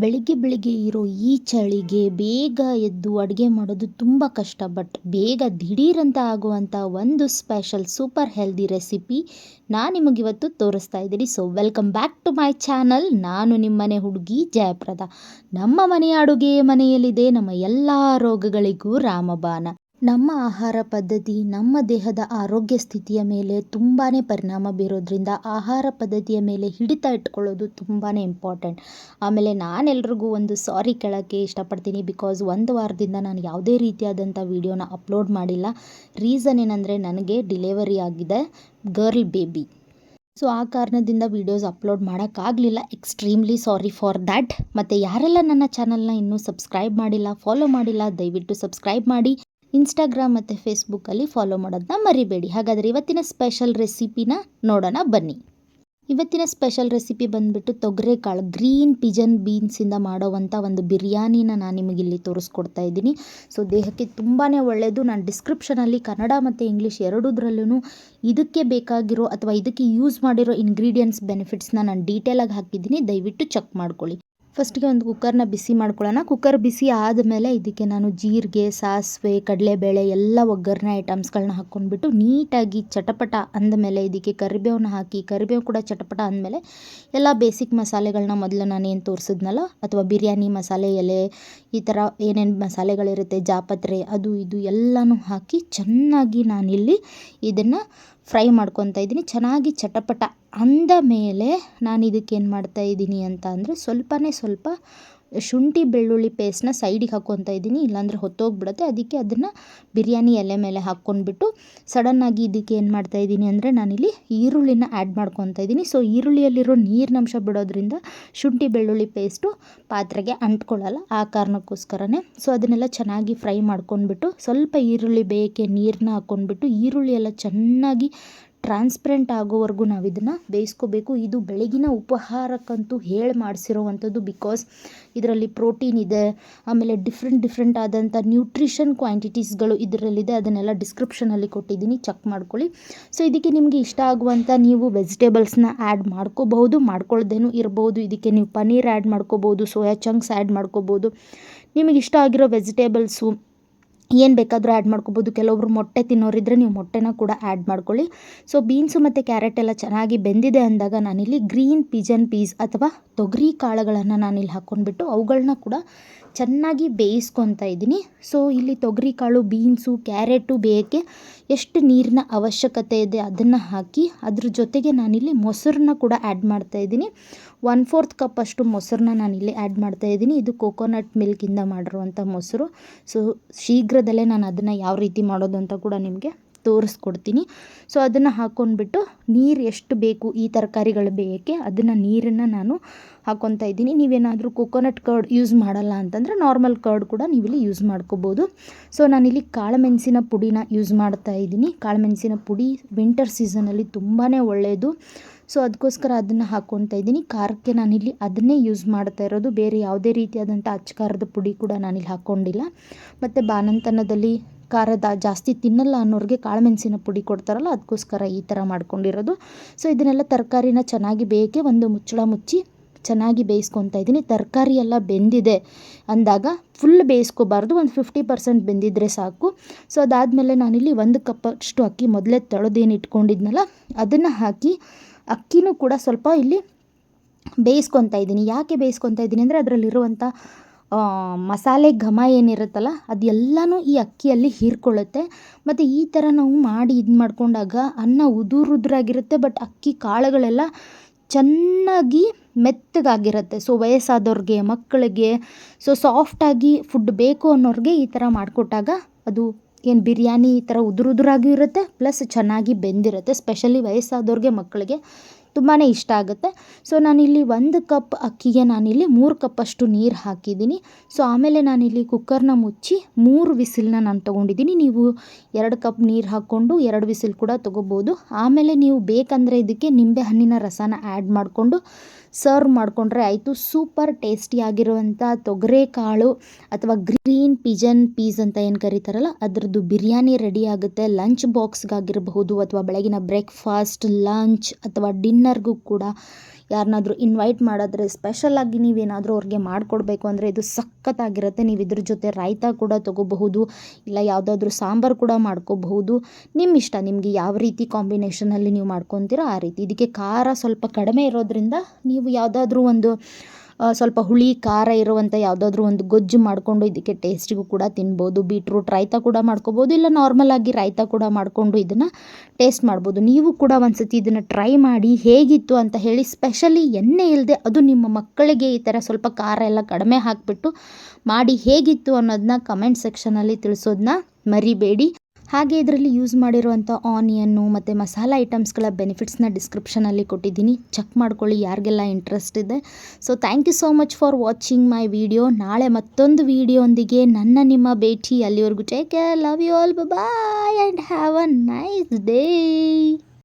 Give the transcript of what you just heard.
ಬೆಳಿಗ್ಗೆ ಬೆಳಿಗ್ಗೆ ಇರೋ ಈ ಚಳಿಗೆ ಬೇಗ ಎದ್ದು ಅಡುಗೆ ಮಾಡೋದು ತುಂಬ ಕಷ್ಟ. ಬಟ್ ಬೇಗ ದಿಢೀರಂತ ಆಗುವಂಥ ಒಂದು ಸ್ಪೆಷಲ್ ಸೂಪರ್ ಹೆಲ್ದಿ ರೆಸಿಪಿ ನಾನು ನಿಮಗಿವತ್ತು ತೋರಿಸ್ತಾ ಇದ್ದೀನಿ. So welcome back to my channel. ನಾನು ನಿಮ್ಮನೆ ಹುಡುಗಿ ಜಯಪ್ರದ. ನಮ್ಮ ಮನೆಯ ಅಡುಗೆ ಮನೆಯಲ್ಲಿದೆ ನಮ್ಮ ಎಲ್ಲ ರೋಗಗಳಿಗೂ ರಾಮಬಾಣ. ನಮ್ಮ ಆಹಾರ ಪದ್ಧತಿ ನಮ್ಮ ದೇಹದ ಆರೋಗ್ಯ ಸ್ಥಿತಿಯ ಮೇಲೆ ತುಂಬಾ ಪರಿಣಾಮ ಬೀರೋದ್ರಿಂದ ಆಹಾರ ಪದ್ಧತಿಯ ಮೇಲೆ ಹಿಡಿತ ಇಟ್ಕೊಳ್ಳೋದು ತುಂಬಾ ಇಂಪಾರ್ಟೆಂಟ್. ಆಮೇಲೆ ನಾನೆಲ್ರಿಗೂ ಒಂದು ಸಾರಿ ಕೇಳೋಕ್ಕೆ ಇಷ್ಟಪಡ್ತೀನಿ. ಬಿಕಾಸ್ ಒಂದು ವಾರದಿಂದ ನಾನು ಯಾವುದೇ ರೀತಿಯಾದಂಥ ವಿಡಿಯೋನ ಅಪ್ಲೋಡ್ ಮಾಡಿಲ್ಲ. ರೀಸನ್ ಏನಂದರೆ ನನಗೆ ಡಿಲಿವರಿ ಆಗಿದೆ, ಗರ್ಲ್ ಬೇಬಿ. ಸೊ ಆ ಕಾರಣದಿಂದ ವೀಡಿಯೋಸ್ ಅಪ್ಲೋಡ್ ಮಾಡೋಕ್ಕಾಗಲಿಲ್ಲ. Extremely sorry for that. ಮತ್ತು ಯಾರೆಲ್ಲ ನನ್ನ ಚಾನಲ್ನ ಇನ್ನೂ ಸಬ್ಸ್ಕ್ರೈಬ್ ಮಾಡಿಲ್ಲ, ಫಾಲೋ ಮಾಡಿಲ್ಲ, ದಯವಿಟ್ಟು ಸಬ್ಸ್ಕ್ರೈಬ್ ಮಾಡಿ. ಇನ್ಸ್ಟಾಗ್ರಾಮ್ ಮತ್ತು ಫೇಸ್ಬುಕ್ಕಲ್ಲಿ ಫಾಲೋ ಮಾಡೋದನ್ನ ಮರಿಬೇಡಿ. ಹಾಗಾದರೆ ಇವತ್ತಿನ ಸ್ಪೆಷಲ್ ರೆಸಿಪಿನ ನೋಡೋಣ ಬನ್ನಿ. ಇವತ್ತಿನ ಸ್ಪೆಷಲ್ ರೆಸಿಪಿ ಬಂದುಬಿಟ್ಟು ತೊಗರೆಕಾಳು ಗ್ರೀನ್ ಪಿಜನ್ ಬೀನ್ಸಿಂದ ಮಾಡೋವಂಥ ಒಂದು ಬಿರಿಯಾನಿನ ನಾನು ನಿಮಗಿಲ್ಲಿ ತೋರಿಸ್ಕೊಡ್ತಾ ಇದ್ದೀನಿ. ಸೊ ದೇಹಕ್ಕೆ ತುಂಬಾ ಒಳ್ಳೆಯದು. ನಾನು ಡಿಸ್ಕ್ರಿಪ್ಷನಲ್ಲಿ ಕನ್ನಡ ಮತ್ತು ಇಂಗ್ಲೀಷ್ ಎರಡೂದ್ರಲ್ಲೂ ಇದಕ್ಕೆ ಬೇಕಾಗಿರೋ ಅಥವಾ ಇದಕ್ಕೆ ಯೂಸ್ ಮಾಡಿರೋ ಇಂಗ್ರೀಡಿಯೆಂಟ್ಸ್ ಬೆನಿಫಿಟ್ಸ್ನ ನಾನು ಡೀಟೇಲಾಗಿ ಹಾಕಿದ್ದೀನಿ. ದಯವಿಟ್ಟು ಚೆಕ್ ಮಾಡ್ಕೊಳ್ಳಿ. ಫಸ್ಟಿಗೆ ಒಂದು ಕುಕ್ಕರ್ನ ಬಿಸಿ ಮಾಡ್ಕೊಳ್ಳೋಣ. ಕುಕ್ಕರ್ ಬಿಸಿ ಆದಮೇಲೆ ಇದಕ್ಕೆ ನಾನು ಜೀರಿಗೆ, ಸಾಸಿವೆ, ಕಡಲೆಬೇಳೆ ಎಲ್ಲ ಒಗ್ಗರಣೆ ಐಟಮ್ಸ್ಗಳನ್ನ ಹಾಕ್ಕೊಂಡ್ಬಿಟ್ಟು ನೀಟಾಗಿ ಚಟಪಟ ಅಂದಮೇಲೆ ಇದಕ್ಕೆ ಕರಿಬೇವನ್ನ ಹಾಕಿ, ಕರಿಬೇವು ಕೂಡ ಚಟಪಟ ಅಂದಮೇಲೆ ಎಲ್ಲ ಬೇಸಿಕ್ ಮಸಾಲೆಗಳನ್ನ ಮೊದಲು ನಾನೇನು ತೋರಿಸಿದ್ನಲ್ಲ ಅಥವಾ ಬಿರಿಯಾನಿ ಮಸಾಲೆ ಎಲೆ ಈ ಥರ ಏನೇನು ಮಸಾಲೆಗಳಿರುತ್ತೆ, ಜಾಪತ್ರೆ ಅದು ಇದು ಎಲ್ಲನೂ ಹಾಕಿ ಚೆನ್ನಾಗಿ ನಾನಿಲ್ಲಿ ಇದನ್ನು ಫ್ರೈ ಮಾಡ್ಕೊತಾ ಇದ್ದೀನಿ. ಚೆನ್ನಾಗಿ ಚಟಪಟ ಅಂದ ಮೇಲೆ ನಾನು ಇದಕ್ಕೇನು ಮಾಡ್ತಾಯಿದ್ದೀನಿ ಅಂತ ಅಂದರೆ ಸ್ವಲ್ಪ ಶುಂಠಿ ಬೆಳ್ಳುಳ್ಳಿ ಪೇಸ್ಟ್ನ ಸೈಡಿಗೆ ಹಾಕ್ಕೊತಾ ಇದ್ದೀನಿ. ಇಲ್ಲಾಂದರೆ ಹೊತ್ತೋಗ್ಬಿಡುತ್ತೆ. ಅದಕ್ಕೆ ಅದನ್ನು ಬಿರಿಯಾನಿ ಎಲೆ ಮೇಲೆ ಹಾಕ್ಕೊಂಡ್ಬಿಟ್ಟು ಸಡನ್ನಾಗಿ ಇದಕ್ಕೆ ಏನು ಮಾಡ್ತಾಯಿದ್ದೀನಿ ಅಂದರೆ ನಾನಿಲ್ಲಿ ಈರುಳ್ಳಿನ ಆ್ಯಡ್ ಮಾಡ್ಕೊತಾ ಇದ್ದೀನಿ. ಸೊ ಈರುಳ್ಳಿಯಲ್ಲಿರೋ ನೀರಿನಂಶ ಬಿಡೋದ್ರಿಂದ ಶುಂಠಿ ಬೆಳ್ಳುಳ್ಳಿ ಪೇಸ್ಟು ಪಾತ್ರೆಗೆ ಅಂಟ್ಕೊಳ್ಳಲ್ಲ. ಆ ಕಾರಣಕ್ಕೋಸ್ಕರನೇ ಸೊ ಅದನ್ನೆಲ್ಲ ಚೆನ್ನಾಗಿ ಫ್ರೈ ಮಾಡ್ಕೊಂಡ್ಬಿಟ್ಟು ಸ್ವಲ್ಪ ಈರುಳ್ಳಿ ಬೇಯಕ್ಕೆ ನೀರನ್ನ ಹಾಕ್ಕೊಂಡ್ಬಿಟ್ಟು ಈರುಳ್ಳಿ ಎಲ್ಲ ಚೆನ್ನಾಗಿ ಟ್ರಾನ್ಸ್ಪರೆಂಟ್ ಆಗೋವರೆಗೂ ನಾವು ಇದನ್ನು ಬೇಯಿಸ್ಕೋಬೇಕು. ಇದು ಬೆಳಗಿನ ಉಪಹಾರಕ್ಕಂತೂ ಹೇಳಿ ಮಾಡಿಸಿರೋವಂಥದ್ದು. ಬಿಕಾಸ್ ಇದರಲ್ಲಿ ಪ್ರೋಟೀನ್ ಇದೆ, ಆಮೇಲೆ ಡಿಫ್ರೆಂಟ್ ಆದಂಥ ನ್ಯೂಟ್ರಿಷನ್ ಕ್ವಾಂಟಿಟೀಸ್ಗಳು ಇದರಲ್ಲಿದೆ. ಅದನ್ನೆಲ್ಲ ಡಿಸ್ಕ್ರಿಪ್ಷನಲ್ಲಿ ಕೊಟ್ಟಿದ್ದೀನಿ, ಚೆಕ್ ಮಾಡ್ಕೊಳ್ಳಿ. ಸೊ ಇದಕ್ಕೆ ನಿಮಗೆ ಇಷ್ಟ ಆಗುವಂಥ ನೀವು ವೆಜಿಟೇಬಲ್ಸ್ನ ಆ್ಯಡ್ ಮಾಡ್ಕೋಬಹುದು, ಮಾಡ್ಕೊಳ್ದೇನೂ ಇರ್ಬೋದು. ಇದಕ್ಕೆ ನೀವು ಪನ್ನೀರ್ ಆ್ಯಡ್ ಮಾಡ್ಕೋಬೋದು, ಸೋಯಾ ಚಂಕ್ಸ್ ಆ್ಯಡ್ ಮಾಡ್ಕೋಬೋದು. ನಿಮಗೆ ಇಷ್ಟ ಆಗಿರೋ ವೆಜಿಟೇಬಲ್ಸು ಏನು ಬೇಕಾದರೂ ಆ್ಯಡ್ ಮಾಡ್ಕೋಬೋದು. ಕೆಲವೊಬ್ರು ಮೊಟ್ಟೆ ತಿನ್ನೋರಿದ್ದರೆ ನೀವು ಮೊಟ್ಟೆನ ಕೂಡ ಆ್ಯಡ್ ಮಾಡ್ಕೊಳ್ಳಿ. ಸೊ ಬೀನ್ಸು ಮತ್ತು ಕ್ಯಾರೆಟ್ ಎಲ್ಲ ಚೆನ್ನಾಗಿ ಬೆಂದಿದೆ ಅಂದಾಗ ನಾನಿಲ್ಲಿ ಗ್ರೀನ್ ಪಿಜನ್ ಪೀಸ್ ಅಥವಾ ತೊಗರಿ ಕಾಳುಗಳನ್ನು ನಾನಿಲ್ಲಿ ಹಾಕ್ಕೊಂಡ್ಬಿಟ್ಟು ಅವುಗಳನ್ನ ಕೂಡ ಚೆನ್ನಾಗಿ ಬೇಯಿಸ್ಕೊತಾ ಇದ್ದೀನಿ. ಸೊ ಇಲ್ಲಿ ತೊಗರಿ ಕಾಳು, ಬೀನ್ಸು, ಕ್ಯಾರೆಟು ಬೇಯೋಕ್ಕೆ ಎಷ್ಟು ನೀರಿನ ಅವಶ್ಯಕತೆ ಇದೆ ಅದನ್ನು ಹಾಕಿ ಅದ್ರ ಜೊತೆಗೆ ನಾನಿಲ್ಲಿ ಮೊಸರನ್ನ ಕೂಡ ಆ್ಯಡ್ ಮಾಡ್ತಾಯಿದ್ದೀನಿ. 1/4 ಕಪ್ ಅಷ್ಟು ಮೊಸರನ್ನ ನಾನಿಲ್ಲಿ ಆ್ಯಡ್ ಮಾಡ್ತಾಯಿದ್ದೀನಿ. ಇದು ಕೋಕೋನಟ್ ಮಿಲ್ಕಿಂದ ಮಾಡಿರುವಂಥ ಮೊಸರು. ಸೊ ಶೀಘ್ರದಲ್ಲೇ ನಾನು ಅದನ್ನು ಯಾವ ರೀತಿ ಮಾಡೋದು ಅಂತ ಕೂಡ ನಿಮಗೆ ತೋರಿಸ್ಕೊಡ್ತೀನಿ. ಸೊ ಅದನ್ನು ಹಾಕ್ಕೊಂಡ್ಬಿಟ್ಟು ನೀರು ಎಷ್ಟು ಬೇಕು ಈ ತರಕಾರಿಗಳು ಬೇಯೋಕ್ಕೆ ಅದನ್ನು ನೀರನ್ನು ನಾನು ಹಾಕ್ಕೊತಾ ಇದ್ದೀನಿ. ನೀವೇನಾದರೂ ಕೋಕೋನಟ್ ಕರ್ಡ್ ಯೂಸ್ ಮಾಡಲ್ಲ ಅಂತಂದರೆ ನಾರ್ಮಲ್ ಕರ್ಡ್ ಕೂಡ ನೀವಿಲ್ಲಿ ಯೂಸ್ ಮಾಡ್ಕೋಬೋದು. ಸೊ ನಾನಿಲ್ಲಿ ಕಾಳುಮೆಣಸಿನ ಪುಡಿನ ಯೂಸ್ ಮಾಡ್ತಾ ಇದ್ದೀನಿ. ಕಾಳುಮೆಣಸಿನ ಪುಡಿ ವಿಂಟರ್ ಸೀಸನಲ್ಲಿ ತುಂಬಾ ಒಳ್ಳೆಯದು. ಸೊ ಅದಕ್ಕೋಸ್ಕರ ಅದನ್ನು ಹಾಕ್ಕೊತಾ ಇದ್ದೀನಿ. ಖಾರಕ್ಕೆ ನಾನಿಲ್ಲಿ ಅದನ್ನೇ ಯೂಸ್ ಮಾಡ್ತಾ ಇರೋದು. ಬೇರೆ ಯಾವುದೇ ರೀತಿಯಾದಂಥ ಅಚ್ಚಕಾರದ ಪುಡಿ ಕೂಡ ನಾನಿಲ್ಲಿ ಹಾಕ್ಕೊಂಡಿಲ್ಲ. ಮತ್ತು ಬಾಣಂತನದಲ್ಲಿ ಖಾರದ ಜಾಸ್ತಿ ತಿನ್ನಲ್ಲ ಅನ್ನೋರಿಗೆ ಕಾಳುಮೆಣಸಿನ ಪುಡಿ ಕೊಡ್ತಾರಲ್ಲ, ಅದಕ್ಕೋಸ್ಕರ ಈ ಥರ ಮಾಡ್ಕೊಂಡಿರೋದು. ಸೊ ಇದನ್ನೆಲ್ಲ ತರಕಾರಿನ ಚೆನ್ನಾಗಿ ಬೇಯೋಕ್ಕೆ ಒಂದು ಮುಚ್ಚಳ ಮುಚ್ಚಿ ಚೆನ್ನಾಗಿ ಬೇಯಿಸ್ಕೊತಾ ಇದ್ದೀನಿ. ತರಕಾರಿ ಎಲ್ಲ ಬೆಂದಿದೆ ಅಂದಾಗ ಫುಲ್ ಬೇಯಿಸ್ಕೋಬಾರ್ದು, ಒಂದು 50% ಬೆಂದಿದ್ರೆ ಸಾಕು. ಸೊ ಅದಾದಮೇಲೆ ನಾನಿಲ್ಲಿ 1 ಕಪ್ ಅಷ್ಟು ಅಕ್ಕಿ ಮೊದಲೇ ತೊಳೆದೇನು ಇಟ್ಕೊಂಡಿದ್ನಲ್ಲ ಅದನ್ನು ಹಾಕಿ ಅಕ್ಕಿನೂ ಕೂಡ ಸ್ವಲ್ಪ ಇಲ್ಲಿ ಬೇಯಿಸ್ಕೊತಾ ಇದ್ದೀನಿ. ಯಾಕೆ ಬೇಯಿಸ್ಕೊತಾ ಇದ್ದೀನಿ ಅಂದರೆ ಅದರಲ್ಲಿರುವಂಥ ಮಸಾಲೆ ಘಮ ಏನಿರುತ್ತಲ್ಲ ಅದೆಲ್ಲನೂ ಈ ಅಕ್ಕಿಯಲ್ಲಿ ಹೀರ್ಕೊಳ್ಳುತ್ತೆ. ಮತ್ತು ಈ ಥರ ನಾವು ಮಾಡಿ ಇದು ಮಾಡ್ಕೊಂಡಾಗ ಅನ್ನ ಉದುರಾಗಿರುತ್ತೆ, ಬಟ್ ಅಕ್ಕಿ ಕಾಳುಗಳೆಲ್ಲ ಚೆನ್ನಾಗಿ ಮೆತ್ತಗಾಗಿರುತ್ತೆ. ಸೊ ವಯಸ್ಸಾದವ್ರಿಗೆ, ಮಕ್ಕಳಿಗೆ ಸೊ ಸಾಫ್ಟಾಗಿ ಫುಡ್ ಬೇಕು ಅನ್ನೋರಿಗೆ ಈ ಥರ ಮಾಡಿಕೊಟ್ಟಾಗ ಅದು ಏನು ಬಿರಿಯಾನಿ ಈ ಥರ ಉದುರಾಗಿ ಇರುತ್ತೆ, ಪ್ಲಸ್ ಚೆನ್ನಾಗಿ ಬೆಂದಿರುತ್ತೆ. ಸ್ಪೆಷಲಿ ವಯಸ್ಸಾದವ್ರಿಗೆ, ಮಕ್ಕಳಿಗೆ ತುಂಬಾ ಇಷ್ಟ ಆಗುತ್ತೆ. ಸೊ ನಾನಿಲ್ಲಿ 1 ಕಪ್ ಅಕ್ಕಿಗೆ ನಾನಿಲ್ಲಿ 3 ಕಪ್ಪಷ್ಟು ನೀರು ಹಾಕಿದ್ದೀನಿ. ಸೊ ಆಮೇಲೆ ನಾನಿಲ್ಲಿ ಕುಕ್ಕರ್ನ ಮುಚ್ಚಿ 3 ವಿಸಿಲ್ನ ನಾನು ತೊಗೊಂಡಿದ್ದೀನಿ. ನೀವು 2 ಕಪ್ ನೀರು ಹಾಕ್ಕೊಂಡು 2 ವಿಸಿಲ್ ಕೂಡ ತೊಗೋಬೋದು. ಆಮೇಲೆ ನೀವು ಬೇಕಂದರೆ ಇದಕ್ಕೆ ನಿಂಬೆ ಹಣ್ಣಿನ ರಸನ ಆ್ಯಡ್ ಮಾಡಿಕೊಂಡು ಸರ್ವ್ ಮಾಡಿಕೊಂಡ್ರೆ ಆಯಿತು. ಸೂಪರ್ ಟೇಸ್ಟಿಯಾಗಿರುವಂಥ ತೊಗರೆಕಾಳು ಅಥವಾ ಗ್ರೀನ್ ಪಿಜನ್ ಪೀಸ್ ಅಂತ ಏನು ಕರೀತಾರಲ್ಲ ಅದರದ್ದು ಬಿರಿಯಾನಿ ರೆಡಿ ಆಗುತ್ತೆ. ಲಂಚ್ ಬಾಕ್ಸ್ಗಾಗಿರಬಹುದು ಅಥವಾ ಬೆಳಗಿನ ಬ್ರೇಕ್ಫಾಸ್ಟ್, ಲಂಚ್ ಅಥವಾ ಡಿನ್ನರ್ಗೂ ಕೂಡ ಯಾರನ್ನಾದ್ರೂ ಇನ್ವೈಟ್ ಮಾಡಿದ್ರೆ ಸ್ಪೆಷಲಾಗಿ ನೀವೇನಾದರೂ ಅವ್ರಿಗೆ ಮಾಡಿಕೊಡ್ಬೇಕು ಅಂದರೆ ಇದು ಸಖತ್ತಾಗಿರುತ್ತೆ. ನೀವು ಇದ್ರ ಜೊತೆ ರಾಯ್ತ ಕೂಡ ತೊಗೋಬಹುದು, ಇಲ್ಲ ಯಾವುದಾದ್ರೂ ಸಾಂಬಾರು ಕೂಡ ಮಾಡ್ಕೋಬಹುದು. ನಿಮ್ಮ ಇಷ್ಟ, ನಿಮಗೆ ಯಾವ ರೀತಿ ಕಾಂಬಿನೇಷನಲ್ಲಿ ನೀವು ಮಾಡ್ಕೊತೀರೋ ಆ ರೀತಿ. ಇದಕ್ಕೆ ಖಾರ ಸ್ವಲ್ಪ ಕಡಿಮೆ ಇರೋದ್ರಿಂದ ನೀವು ಯಾವುದಾದ್ರೂ ಒಂದು ಸ್ವಲ್ಪ ಹುಳಿ ಖಾರ ಇರುವಂಥ ಯಾವುದಾದ್ರೂ ಒಂದು ಗೊಜ್ಜು ಮಾಡಿಕೊಂಡು ಇದಕ್ಕೆ ಟೇಸ್ಟಿಗೂ ಕೂಡ ತಿನ್ಬೋದು. ಬೀಟ್ರೂಟ್ ರಾಯ್ತ ಕೂಡ ಮಾಡ್ಕೋಬೋದು, ಇಲ್ಲ ನಾರ್ಮಲಾಗಿ ರಾಯ್ತ ಕೂಡ ಮಾಡಿಕೊಂಡು ಇದನ್ನು ಟೇಸ್ಟ್ ಮಾಡ್ಬೋದು. ನೀವು ಕೂಡ ಒಂದು ಸತಿ ಇದನ್ನು ಟ್ರೈ ಮಾಡಿ ಹೇಗಿತ್ತು ಅಂತ ಹೇಳಿ. ಸ್ಪೆಷಲಿ ಎಣ್ಣೆ ಇಲ್ಲದೆ, ಅದು ನಿಮ್ಮ ಮಕ್ಕಳಿಗೆ ಈ ಥರ ಸ್ವಲ್ಪ ಖಾರ ಎಲ್ಲ ಕಡಿಮೆ ಹಾಕಿಬಿಟ್ಟು ಮಾಡಿ ಹೇಗಿತ್ತು ಅನ್ನೋದನ್ನ ಕಮೆಂಟ್ ಸೆಕ್ಷನಲ್ಲಿ ತಿಳಿಸೋದನ್ನ ಮರಿಬೇಡಿ. ಹಾಗೆ ಇದರಲ್ಲಿ ಯೂಸ್ ಮಾಡಿರುವಂಥ ಆನಿಯನ್ನು ಮತ್ತು ಮಸಾಲ ಐಟಮ್ಸ್ಗಳ ಬೆನಿಫಿಟ್ಸ್ನ ಡಿಸ್ಕ್ರಿಪ್ಷನಲ್ಲಿ ಕೊಟ್ಟಿದ್ದೀನಿ, ಚೆಕ್ ಮಾಡ್ಕೊಳ್ಳಿ ಯಾರಿಗೆಲ್ಲ ಇಂಟ್ರೆಸ್ಟ್ ಇದೆ. So thank you so much for watching my video. ನಾಳೆ ಮತ್ತೊಂದು ವಿಡಿಯೋಂದಿಗೆ ನಿಮ್ಮ ಭೇಟಿ. ಅಲ್ಲಿವರೆಗೂ take care, love you all, bye and have a nice day.